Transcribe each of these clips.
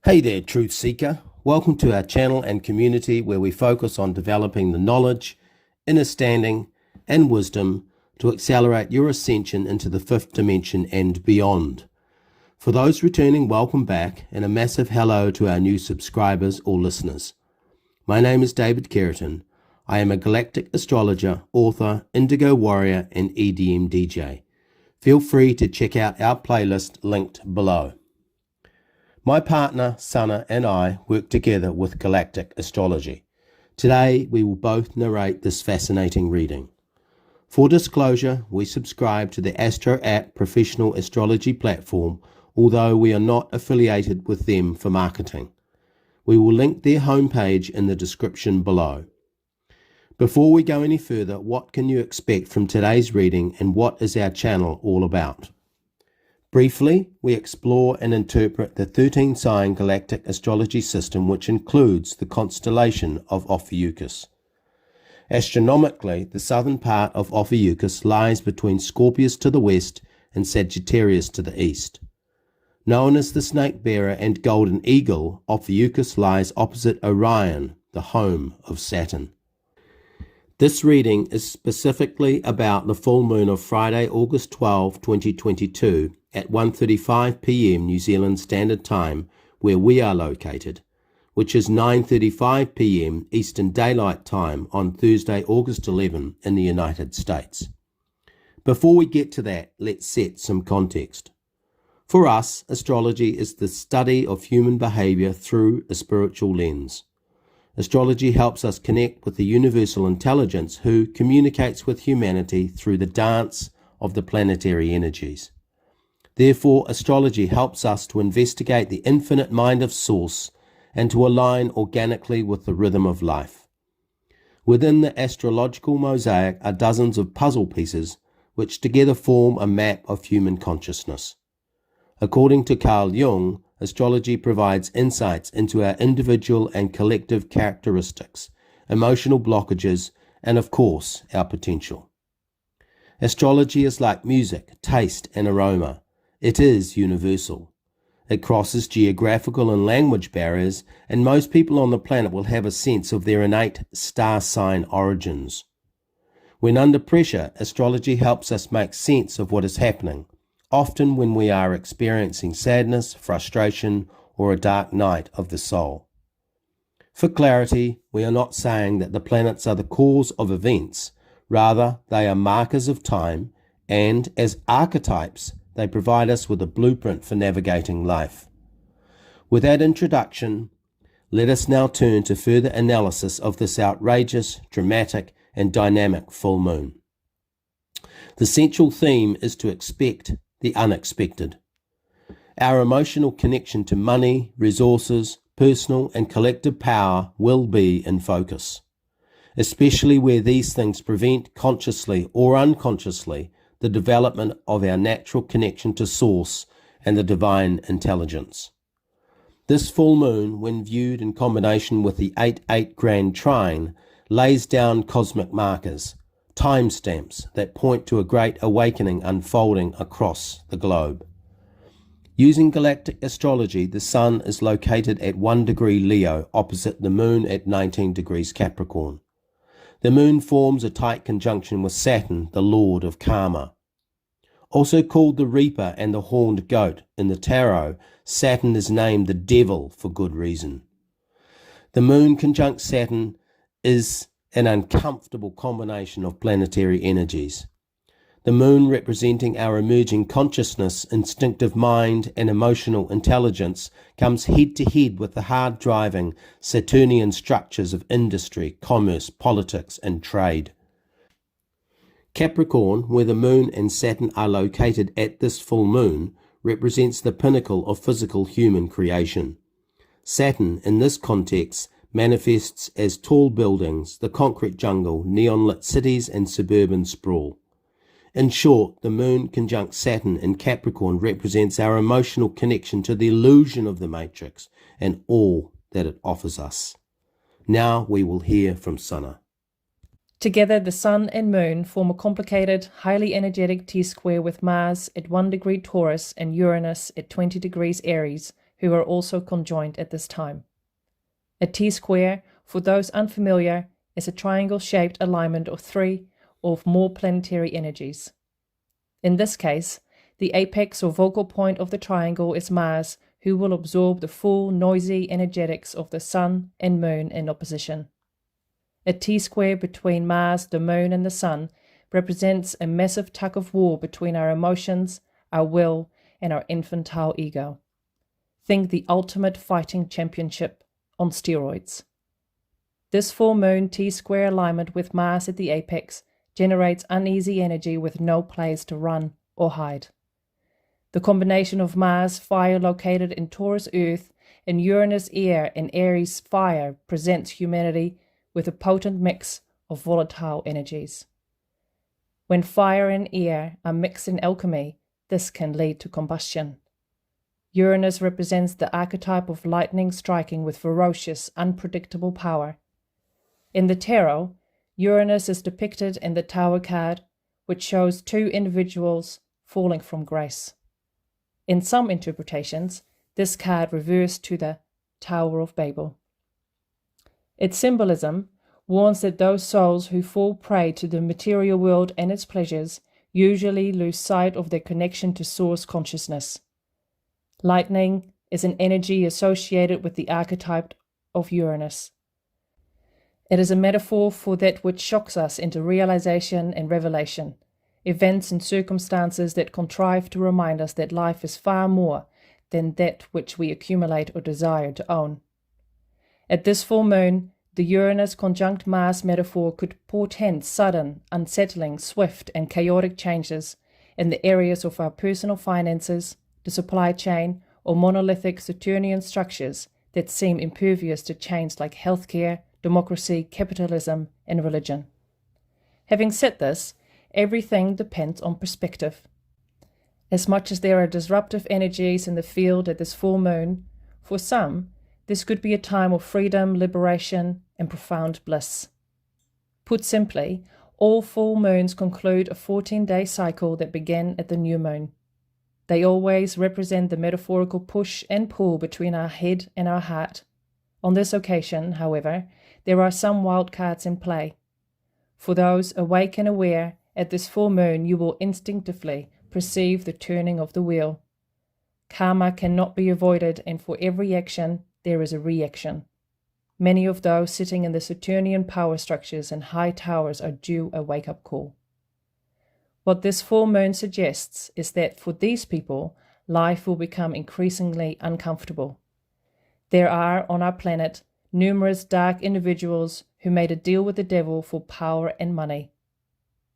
Hey there, Truth Seeker. Welcome to our channel and community where we focus on developing the knowledge, understanding, and wisdom to accelerate your ascension into the fifth dimension and beyond. For those returning, welcome back, and a massive hello to our new subscribers or listeners. My name is David Keratin. I am a galactic astrologer, author, indigo warrior, and EDM DJ. Feel free to check out our playlist linked below. My partner, Sana, and I work together with Galactic Astrology. Today, we will both narrate this fascinating reading. For disclosure, we subscribe to the AstroApp professional astrology platform, although we are not affiliated with them for marketing. We will link their homepage in the description below. Before we go any further, what can you expect from today's reading and what is our channel all about? Briefly, we explore and interpret the 13-sign galactic astrology system, which includes the constellation of Ophiuchus. Astronomically, the southern part of Ophiuchus lies between Scorpius to the west and Sagittarius to the east. Known as the Snake Bearer and Golden Eagle, Ophiuchus lies opposite Orion, the home of Saturn. This reading is specifically about the full moon of Friday, August 12, 2022, at 1:35 p.m. New Zealand Standard Time, where we are located, which is 9:35 p.m. Eastern Daylight Time on Thursday, August 11 in the United States. Before we get to that, let's set some context. For us, astrology is the study of human behavior through a spiritual lens. Astrology helps us connect with the universal intelligence who communicates with humanity through the dance of the planetary energies. Therefore, astrology helps us to investigate the infinite mind of Source and to align organically with the rhythm of life. Within the astrological mosaic are dozens of puzzle pieces which together form a map of human consciousness. According to Carl Jung, astrology provides insights into our individual and collective characteristics, emotional blockages, and of course, our potential. Astrology is like music, taste, and aroma. It is universal. It crosses geographical and language barriers, and most people on the planet will have a sense of their innate star sign origins. When under pressure, astrology helps us make sense of what is happening, often when we are experiencing sadness, frustration, or a dark night of the soul. For clarity, we are not saying that the planets are the cause of events. Rather, they are markers of time, and as archetypes, they provide us with a blueprint for navigating life. With that introduction, let us now turn to further analysis of this outrageous, dramatic, and dynamic full moon. The central theme is to expect the unexpected. Our emotional connection to money, resources, personal and collective power will be in focus, especially where these things prevent, consciously or unconsciously, the development of our natural connection to Source and the divine intelligence. This full moon, when viewed in combination with the 8-8 grand trine, lays down cosmic markers, timestamps that point to a great awakening unfolding across the globe. Using galactic astrology, the Sun is located at 1 degree Leo opposite the Moon at 19 degrees Capricorn. The Moon forms a tight conjunction with Saturn, the Lord of Karma. Also called the Reaper and the Horned Goat in the Tarot, Saturn is named the Devil for good reason. The Moon conjunct Saturn is an uncomfortable combination of planetary energies. The Moon representing our emerging consciousness, instinctive mind, and emotional intelligence comes head to head with the hard-driving Saturnian structures of industry, commerce, politics, and trade. Capricorn, where the Moon and Saturn are located at this full moon, represents the pinnacle of physical human creation. Saturn, in this context, manifests as tall buildings, the concrete jungle, neon-lit cities, and suburban sprawl. In short, the Moon conjunct Saturn in Capricorn represents our emotional connection to the illusion of the matrix and all that it offers us. Now we will hear from Sana. Together, the Sun and Moon form a complicated, highly energetic T-square with Mars at 1 degree Taurus and Uranus at 20 degrees Aries, who are also conjoined at this time. A T-square, for those unfamiliar, is a triangle-shaped alignment of 3 or more planetary energies. In this case, the apex or focal point of the triangle is Mars, who will absorb the full noisy energetics of the Sun and Moon in opposition. A T-square between Mars, the Moon, and the Sun represents a massive tug of war between our emotions, our will, and our infantile ego. Think the ultimate fighting championship on steroids. This full moon T-square alignment with Mars at the apex generates uneasy energy with no place to run or hide. The combination of Mars, fire located in Taurus Earth, and Uranus, air, and Aries, fire presents humanity with a potent mix of volatile energies. When fire and air are mixed in alchemy, this can lead to combustion. Uranus represents the archetype of lightning striking with ferocious, unpredictable power. In the tarot, Uranus is depicted in the Tower card, which shows 2 individuals falling from grace. In some interpretations, this card refers to the Tower of Babel. Its symbolism warns that those souls who fall prey to the material world and its pleasures usually lose sight of their connection to source consciousness. Lightning is an energy associated with the archetype of Uranus. It is a metaphor for that which shocks us into realization and revelation, events and circumstances that contrive to remind us that life is far more than that which we accumulate or desire to own. At this full moon, the Uranus conjunct Mars metaphor could portend sudden, unsettling, swift, and chaotic changes in the areas of our personal finances, the supply chain, or monolithic Saturnian structures that seem impervious to change like healthcare, democracy, capitalism, and religion. Having said this, everything depends on perspective. As much as there are disruptive energies in the field at this full moon, for some, this could be a time of freedom, liberation, and profound bliss. Put simply, all full moons conclude a 14-day cycle that began at the new moon. They always represent the metaphorical push and pull between our head and our heart. On this occasion, however, there are some wild cards in play. For those awake and aware, at this full moon you will instinctively perceive the turning of the wheel. Karma cannot be avoided, and for every action there is a reaction. Many of those sitting in the Saturnian power structures and high towers are due a wake-up call. What this full moon suggests is that for these people, life will become increasingly uncomfortable. There are, on our planet, numerous dark individuals who made a deal with the devil for power and money.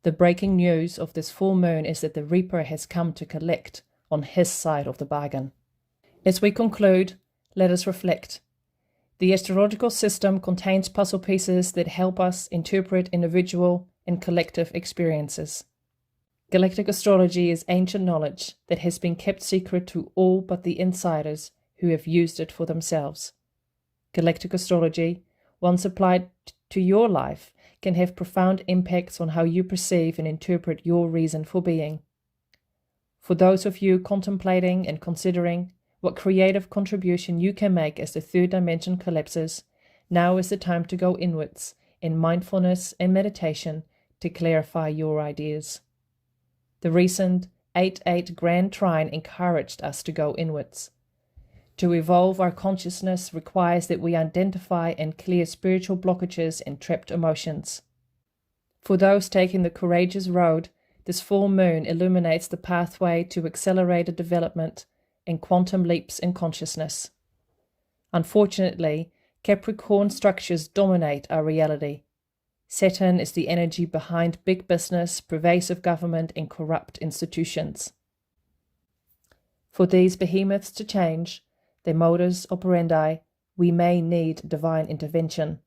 The breaking news of this full moon is that the Reaper has come to collect on his side of the bargain. As we conclude, let us reflect. The astrological system contains puzzle pieces that help us interpret individual and collective experiences. Galactic astrology is ancient knowledge that has been kept secret to all but the insiders who have used it for themselves. Galactic astrology, once applied to your life, can have profound impacts on how you perceive and interpret your reason for being. For those of you contemplating and considering what creative contribution you can make as the third dimension collapses, now is the time to go inwards in mindfulness and meditation to clarify your ideas. The recent 8-8 Grand Trine encouraged us to go inwards. To evolve our consciousness requires that we identify and clear spiritual blockages and trapped emotions. For those taking the courageous road, this full moon illuminates the pathway to accelerated development and quantum leaps in consciousness. Unfortunately, Capricorn structures dominate our reality. Saturn is the energy behind big business, pervasive government, and corrupt institutions. For these behemoths to change their modus operandi, we may need divine intervention.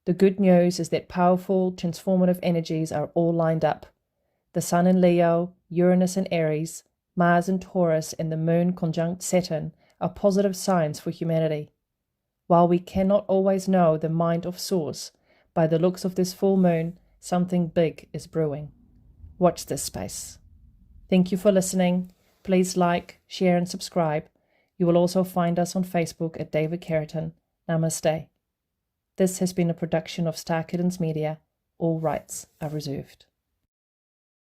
The good news is that powerful, transformative energies are all lined up. The Sun in Leo, Uranus in Aries, Mars in Taurus, and the Moon conjunct Saturn are positive signs for humanity. While we cannot always know the mind of Source, by the looks of this full moon, something big is brewing. Watch this space. Thank you for listening. Please like, share, and subscribe. You will also find us on Facebook at David Keratin. Namaste. This has been a production of Star Kittens Media. All rights are reserved.